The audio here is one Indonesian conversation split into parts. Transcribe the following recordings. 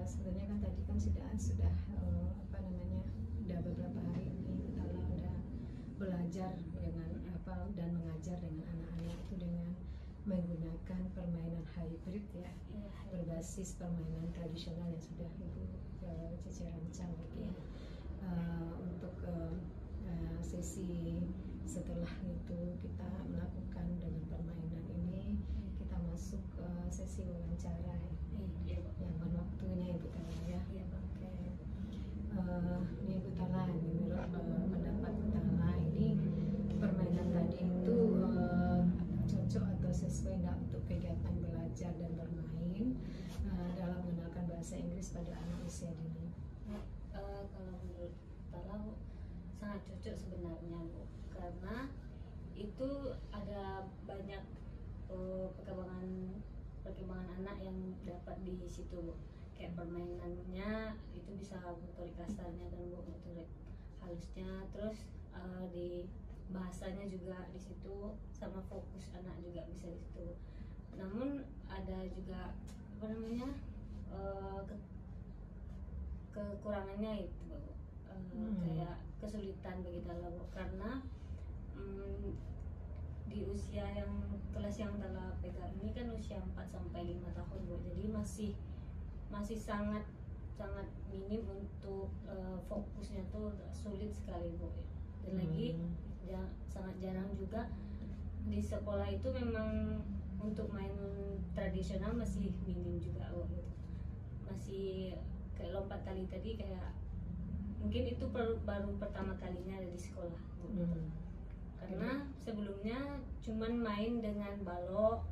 sebenarnya kan tadi kan sudah apa namanya, udah beberapa hari ini kita udah belajar dengan dan mengajar dengan anak-anak itu dengan menggunakan permainan hybrid ya, berbasis permainan tradisional yang sudah Ibu Cece rancang gitu ya. Untuk sesi setelah itu kita melakukan dengan permainan ini, kita masuk ke sesi wawancara ya. Yang waktunya Ibu Tala ya. Oke. Ini Ibu Tala, ini menurut pendapat Ibu Tala, ini permainan tadi itu cocok atau sesuai nggak untuk kegiatan belajar dan bermain dalam menggunakan bahasa Inggris pada anak usia dini? Kalau menurut Tala sangat cocok sebenarnya Bu, karena itu ada banyak perkembangan anak yang dapat di situ Bu. Kayak permainannya itu bisa motorik kasarnya dan Bu, motorik halusnya, terus di bahasanya juga di situ, sama fokus anak juga bisa di situ. Namun ada juga apa namanya kekurangannya itu Bu. Kayak kesulitan bagi Tala Bu, karena di usia yang kelas yang Tala pegang ini kan usia 4 sampai 5 tahun Bu. Jadi masih sangat minim untuk fokusnya tuh sulit sekali Bu. Dan lagi sangat jarang juga di sekolah itu memang untuk main tradisional masih minim juga Bu. Masih kayak lompat tali tadi, kayak mungkin itu baru pertama kalinya ada di sekolah Bu. Karena sebelumnya cuman main dengan balok,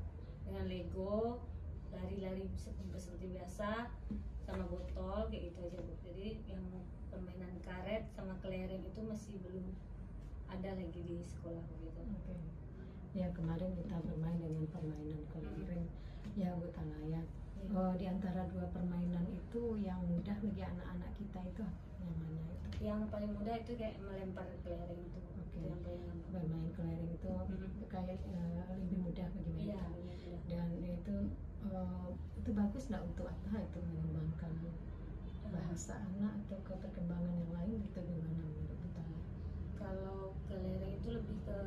dengan Lego, lari-lari seperti biasa, sama botol kayak gitu aja Bu. Jadi yang permainan karet sama kelereng itu masih belum ada lagi di sekolah begitu. Oke. Ya, kemarin kita bermain dengan permainan kelereng ya Bu Tala ya. Di antara dua permainan itu yang mudah bagi anak-anak kita itu yang mana itu? Yang paling mudah itu kayak melempar kelereng itu. Oke. Yang paling gampang. Bermain kelereng itu kayak lebih mudah bagi mereka. Iya, dan itu bagus nggak untuk apa itu mengembangkan bahasa anak atau ke perkembangan yang lain gitu, gimana menurut kita? Kalau kelereng itu lebih ke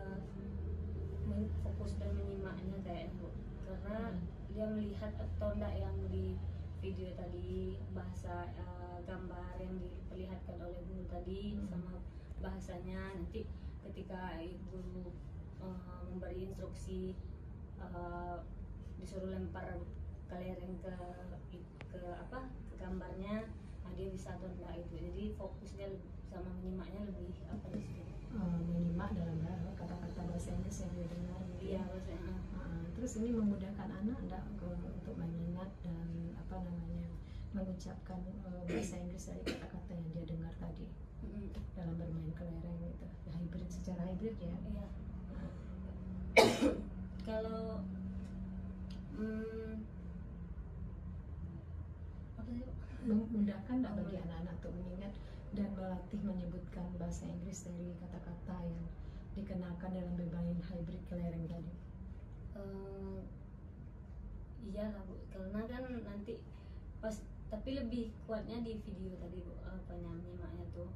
fokus dan menyimaknya kayak Bu, karena dia melihat atau enggak yang di video tadi, bahasa gambar yang diperlihatkan oleh guru tadi sama bahasanya. Nanti ketika guru memberi instruksi disuruh lempar kelereng ke gambarnya, dia bisa atau enggak itu. Jadi fokusnya sama menyimaknya lebih apa di situ. Menyimak dalam kata-kata bahasa Inggris yang dia dengar. Iya, bahasanya. Terus ini memudahkan anak enggak untuk mengingat dan apa namanya mengucapkan bahasa Inggris dari kata-kata yang dia dengar tadi dalam bermain kelereng itu. Hybrid, secara hybrid ya. Iya. Kalau memudahkan nggak bagi anak-anak untuk mengingat dan melatih menyebutkan bahasa Inggris dari kata-kata yang dikenalkan dalam bermain hybrid kelereng tadi? Iya lah Bu, karena kan nanti pas, tapi lebih kuatnya di video tadi Bu, menyimaknya tuh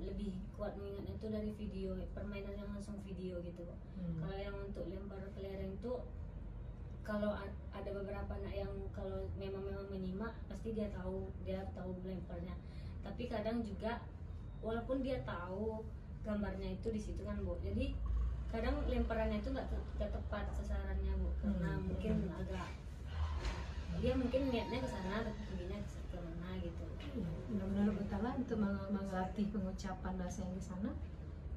lebih kuat mengingatnya tuh dari video, permainan yang langsung video gitu Bu. Kalau yang untuk lempar kelereng tuh, kalau ada beberapa anak yang kalau memang menyimak pasti dia tahu melemparnya. Tapi kadang juga walaupun dia tahu gambarnya itu di situ kan Bu, jadi kadang lemparannya itu nggak tepat sasarannya Bu, karena mungkin agak dia mungkin niatnya ke sana tapi perginya ke mana gitu. Benar-benar Utala untuk melatih pengucapan bahasa Inggris sana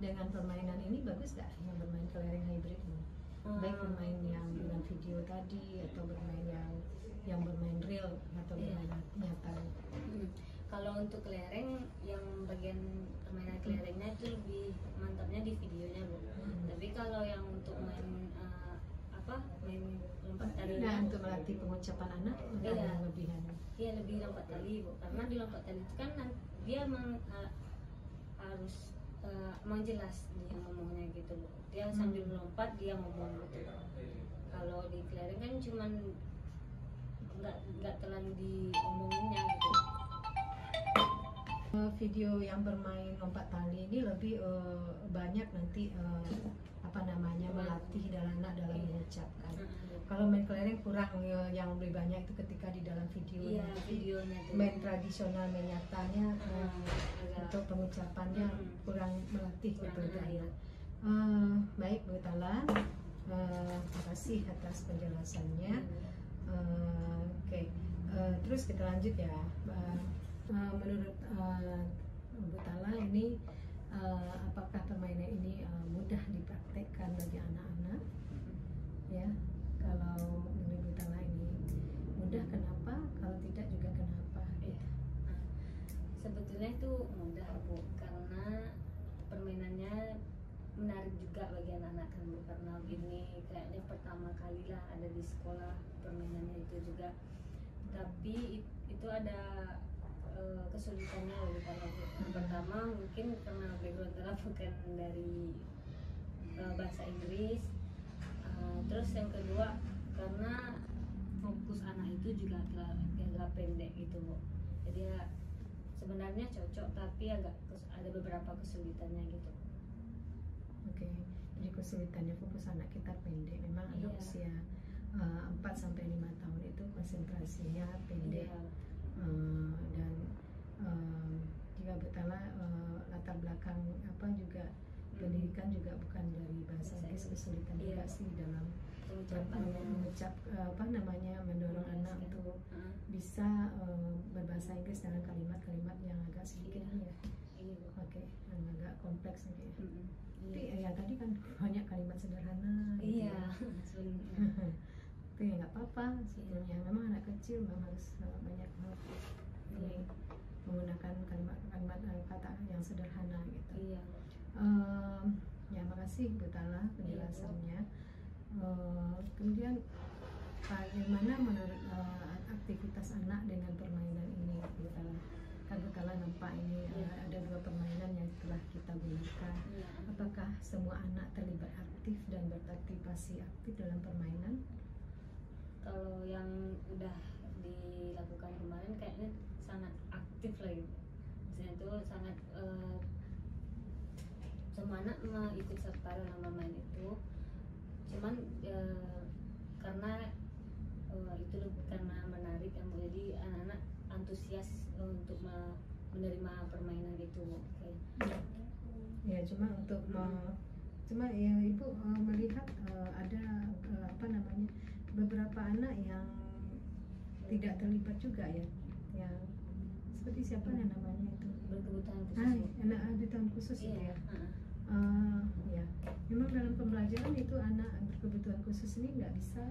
dengan permainan ini bagus nggak yang bermain kelereng hybrid ini? Baik bermain yang dengan video tadi atau bermain yang bermain real atau bermain nyata. Kalau untuk kelereng, yang bagian permainan kelerengnya itu lebih mantapnya di videonya Bu. Tapi kalau yang untuk main main lompat tali, nah untuk melatih pengucapan anak yang lebihan. Iya, lebih lompat tali Bu, karena di lompat tali itu kan dia harus jelas dia ngomongnya gitu Bu. Dia sambil melompat dia ngomong gitu. Kalau di kelereng kan cuman nggak terlalu diomonginnya gitu. Video yang bermain lompat tali ini lebih banyak nanti apa namanya melatih anak dalam mengucapkan. Kalau main kelereng kurang, yang lebih banyak itu ketika di dalam videonya. Videonya tuh. Main tradisional, main nyatanya untuk pengucapannya kurang melatih gitu anak. Baik Bu Tala, terima kasih atas penjelasannya. Oke. Terus kita lanjut ya. Menurut Bu Tala ini apakah permainan ini mudah dipraktekkan bagi anak-anak? Ya, kalau menurut Bu Tala ini mudah, kenapa? Kalau tidak juga kenapa? Ya. Sebetulnya itu mudah Bu, karena permainannya menarik juga bagi anak-anak kan Bu, karena ini kayaknya pertama kali lah ada di sekolah permainannya itu juga. Tapi itu ada kesulitannya bagi Tala. Yang pertama mungkin karena background Tala bukan dari bahasa Inggris. Terus yang kedua karena fokus anak itu juga agak pendek gitu Bu. Jadi ya, sebenarnya cocok tapi agak ada beberapa kesulitannya gitu. Oke, jadi kesulitannya fokus anak kita pendek. Memang anak usia 4-5 tahun itu konsentrasinya pendek. Dan jika Bu Tala latar belakang apa juga pendidikan juga bukan dari bahasa Inggris, kesulitan juga sih dalam mengucap apa namanya mendorong anak untuk bisa berbahasa Inggris dengan kalimat-kalimat yang agak sedikit ya. Oke, yang agak kompleks gitu ya. Tapi ya tadi kan banyak kalimat sederhana. Gitu ya. Tapi ya nggak apa-apa sebetulnya. Memang anak kecil memang harus banyak ini menggunakan kalimat-kalimat kata yang sederhana gitu. Ya makasih Bu Tala penjelasannya. Kemudian bagaimana menurut aktivitas anak dengan permainan ini Bu Tala? Kan Bu Tala nampak ini ada 2 permainan yang telah kita gunakan. Apakah semua anak terlibat aktif dan berpartisipasi aktif dalam permainan? Kalau yang udah dilakukan kemarin kayaknya sangat aktif lagi. Maksudnya itu sangat semua anak ikut serta dalam bermain itu. Cuman karena itu karena menarik kan, jadi anak-anak antusias untuk menerima permainan itu. Ya cuma untuk cuma ya Ibu melihat ada apa namanya beberapa anak yang tidak terlibat juga ya, yang seperti siapa yang namanya itu berkebutuhan khusus. Anak berkebutuhan khusus itu ya. Ya, memang dalam pembelajaran itu anak berkebutuhan khusus ini nggak bisa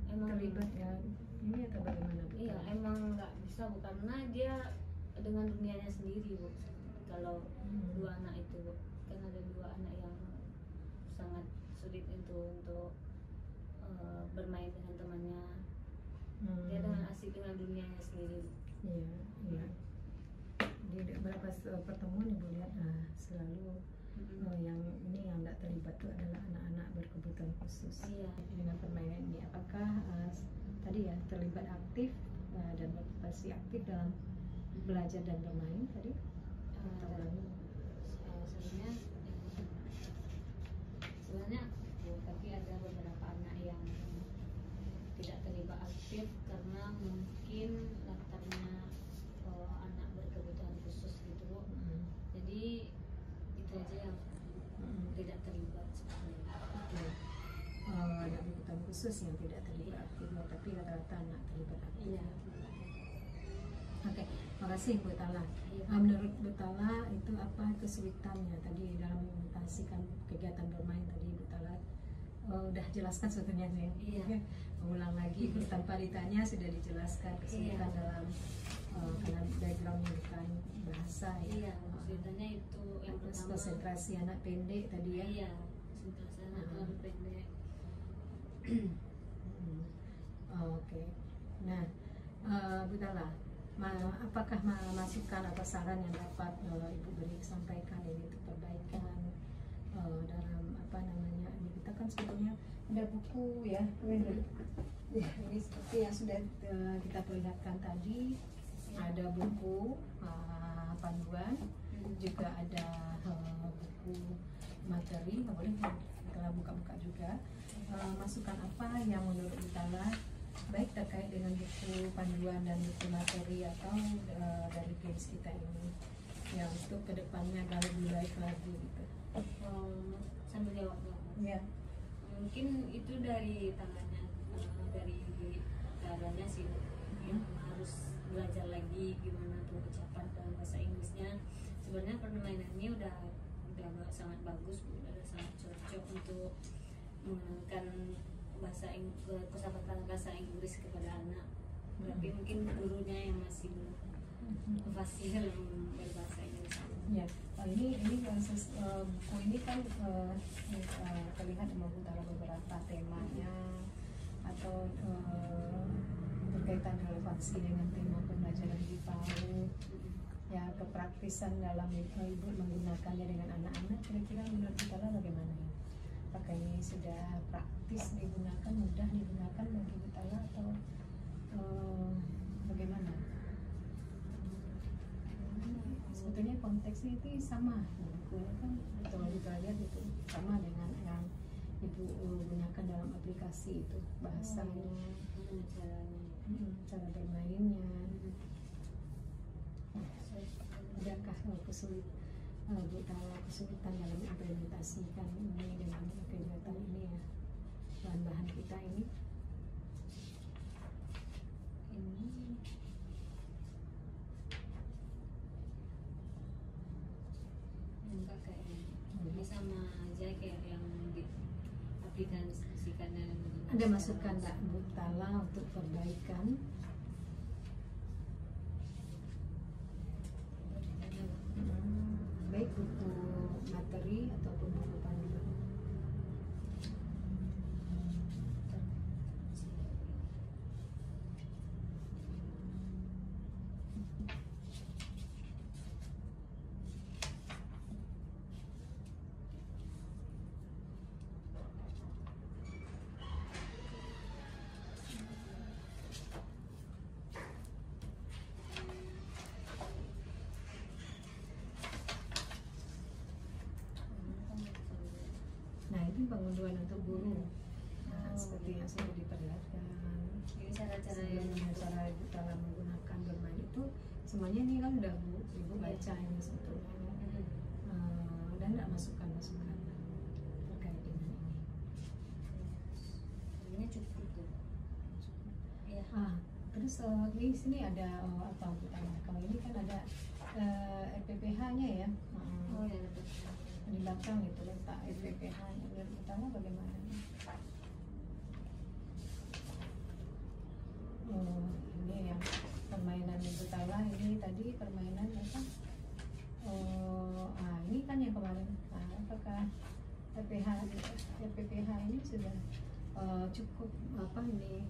terlibat ya ini atau bagaimana Bu? Iya, emang nggak bisa Bu, karena dia dengan dunianya sendiri Bu. Kalau 2 anak itu Bu, kan ada 2 anak yang sangat sulit untuk bermain dengan temannya. Dia dengan asik dengan dunianya sendiri. Iya, iya. Di beberapa pertemuan Ibu lihat selalu yang ini yang tidak terlibat itu adalah anak-anak berkebutuhan khusus. Dengan permainan ini apakah tadi ya terlibat aktif dan berpartisipasi aktif dalam belajar dan bermain tadi? Sebenarnya tapi ada beberapa anak yang tidak terlibat aktif karena mungkin latarnya anak berkebutuhan khusus gitu Bu. Jadi itu aja yang tidak terlibat sebenarnya. Anak berkebutuhan khusus yang tidak terlibat aktif, tapi rata-rata anak terlibat aktif. Oke, makasih Bu Tala. Menurut Bu Tala itu apa kesulitannya tadi dalam mengimplementasikan kegiatan bermain tadi Bu Tala udah jelaskan sebetulnya ya. Ulang lagi tanpa ditanya sudah dijelaskan kesulitan dalam karena backgroundnya bukan bahasa ya. Kesulitannya itu yang pertama konsentrasi anak pendek tadi ya. Iya, konsentrasi anak terlalu pendek. Oke. Nah, Bu Tala, apakah masukan atau saran yang dapat Ibu sampaikan ini untuk perbaikan dalam apa namanya? Kita kan sebetulnya ada buku ya, Ya, ini seperti yang sudah kita perlihatkan tadi, ada buku panduan, juga ada buku materi. Boleh kita buka-buka juga. Masukan apa yang menurut Butala baik terkait dengan buku panduan dan buku materi atau dari games kita ini, ya untuk kedepannya agar lebih baik lagi gitu. Sambil jawab Ya. Mungkin itu dari tangannya, dari caranya sih yang harus belajar lagi gimana tuh ucapan dalam bahasa Inggrisnya. Sebenarnya permainan ini udah sangat bagus, udah sangat cocok untuk mengenalkan kosakata bahasa Inggris kepada anak. Tapi mungkin gurunya yang masih belum fasih berbahasa Inggris. Ya, ini buku ini kan terlihat memutara beberapa temanya atau berkaitan relevansi dengan tema pembelajaran di PAUD, ya kepraktisan dalam ibu menggunakannya dengan anak-anak. Kira-kira menurut kita bagaimana ya? Apakah ini sudah praktis digunakan, mudah digunakan bagi kita atau bagaimana? Sebetulnya konteksnya itu sama, bukunya kan kalau kita lihat itu sama dengan yang ibu gunakan dalam aplikasi itu, bahasanya, cara bermainnya. Adakah kesulitan dalam implementasikan ini dengan kegiatan ini ya, bahan-bahan kita ini? Enggak, kayaknya ini sama aja kayak yang diaplikasikan dalam ada masukan Mbak Butala untuk perbaikan? Baik buku materi ataupun buku panduan. Nah, itu pengunduhan untuk guru. Nah, seperti yang sudah diperlihatkan. Jadi cara-cara Cara Butala menggunakan bermain itu semuanya ini kan udah ibu baca ini sebetulnya. Dan tidak masukan-masukan terkait dengan ini. ini cukup tuh. Ya. Terus di sini ada apa Butala? Kalau ini kan ada RPPH-nya ya. Oh ya, betul. Di belakang itu letak RPPH-nya. Menurut Butala bagaimana? Ini yang permainan Butala ini tadi permainan apa? Ini kan yang kemarin. Apakah RPPH ini sudah cukup apa ini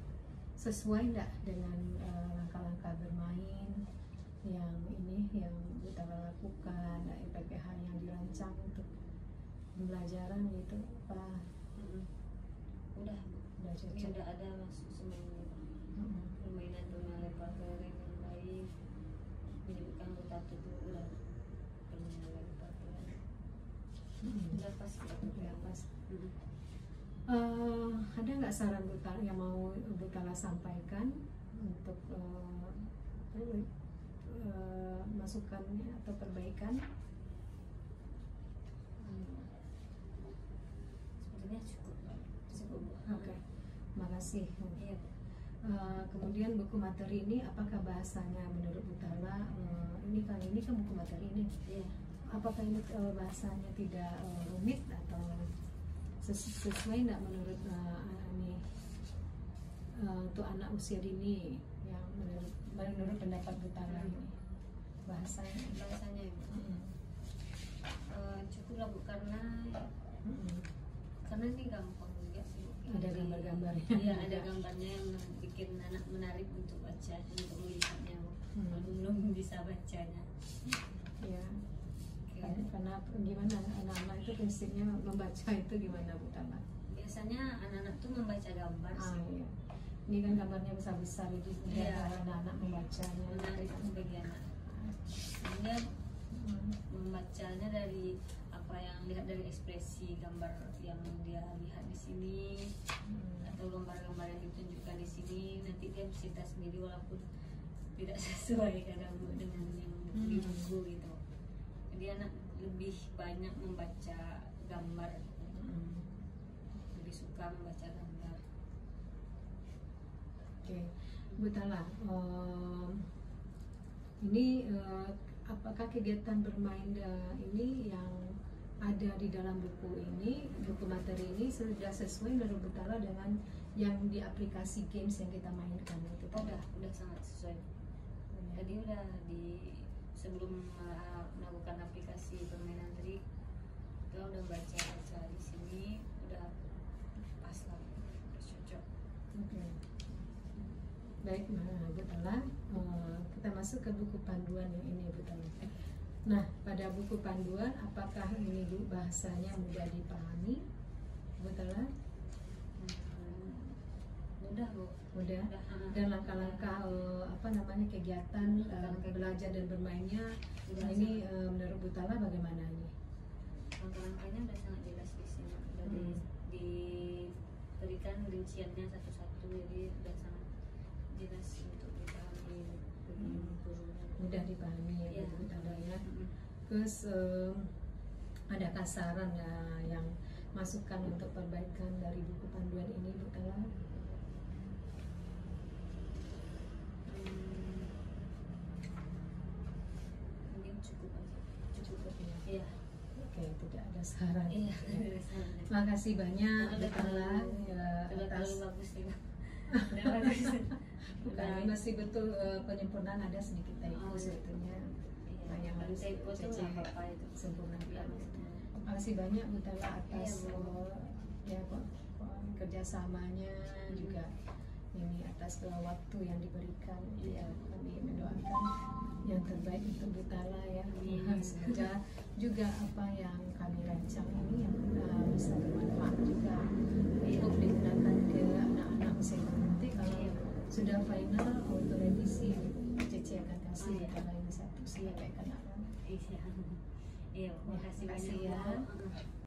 sesuai enggak dengan langkah-langkah bermain yang ini yang Butala lakukan, RPPH yang dirancang untuk pembelajaran gitu Pak? Udah Udah cocok. ini udah ada masuk semuanya. Permainan lempar kelereng yang baik, menyebutkan anggota tubuh, udah permainan lempar kelereng udah pas, Ya, pas. Ada nggak saran Butala yang mau Butala sampaikan untuk masukannya atau perbaikan? Sebenarnya cukup. Oke, makasih. Iya. Kemudian buku materi ini apakah bahasanya menurut Butala ini kali ini kan buku materi ini, Iya. apakah ini bahasanya tidak rumit atau sesuai nggak menurut ini untuk anak usia dini yang menurut pendapat Butala ini bahasanya? Bahasanya ya, Bu. Cukup lah Bu, karena ini gampang juga sih. Ada gambar-gambarnya. Iya, ada gambarnya yang bikin anak menarik untuk baca, untuk melihatnya. Belum bisa bacanya. Ya. Oke. Karena gimana anak-anak itu prinsipnya membaca itu gimana Butala? Biasanya anak-anak tuh membaca gambar sih. Iya. ini kan gambarnya besar-besar jadi Iya. anak-anak membacanya. menarik bagi anak. Dia membacanya dari apa yang lihat dari ekspresi gambar yang dia lihat di sini atau gambar-gambar yang ditunjukkan di sini, nanti dia bercerita sendiri walaupun tidak sesuai kadang dengan yang di buku gitu. Jadi anak lebih banyak membaca gambar, lebih suka membaca gambar. Oke, Bu Tala, ini apakah kegiatan bermain ini yang ada di dalam buku ini, buku materi ini sudah sesuai menurut Bu Tala dengan yang di aplikasi games yang kita mainkan itu? Udah sangat sesuai. Tadi udah sebelum melakukan aplikasi permainan tadi, kita udah baca di sini, udah pas lah, udah cocok. Oke. Baik, Bu Tala, kita masuk ke buku panduan yang ini, Bu Tala. Nah, pada buku panduan, apakah ini Bu bahasanya mudah dipahami, Bu Tala? Mudah, Bu. Mudah. Dan langkah-langkah kegiatan belajar dan bermainnya ini menurut Bu Tala bagaimana ini? Langkah-langkahnya udah sangat jelas di sini, udah diberikan rinciannya satu-satu, jadi udah sangat jelas untuk dipahami gurunya. Mudah dipahami ya, Bu Tala ya. Terus adakah saran yang masukan untuk perbaikan dari buku panduan ini, Bu Tala? Ini cukup aja. Cukup ya. Iya. Oke, tidak ada saran. Iya. Terima kasih banyak, Bu Tala. Udah Atas terlalu bagus nih. Udah bagus. bukan ini masih betul penyempurnaan ada sedikit typo Oh, iya. sebetulnya. Nah, yang harus typo tuh Cece nggak apa-apa itu. sempurnakan. Iya. Terima kasih banyak Bu Tala atas Iya, Bu. kerjasamanya juga ini atas waktu yang diberikan. Iya. Kami mendoakan yang terbaik untuk Bu Tala ya. Amin. Semoga juga apa yang kami rancang ini yang bisa bermanfaat juga untuk digunakan ke anak-anak usia nanti kalau sudah final auto revisi Cece akan kasih Bu Tala ini satu silakan. Iya, makasih Terima kasih banyak, ya. Bu.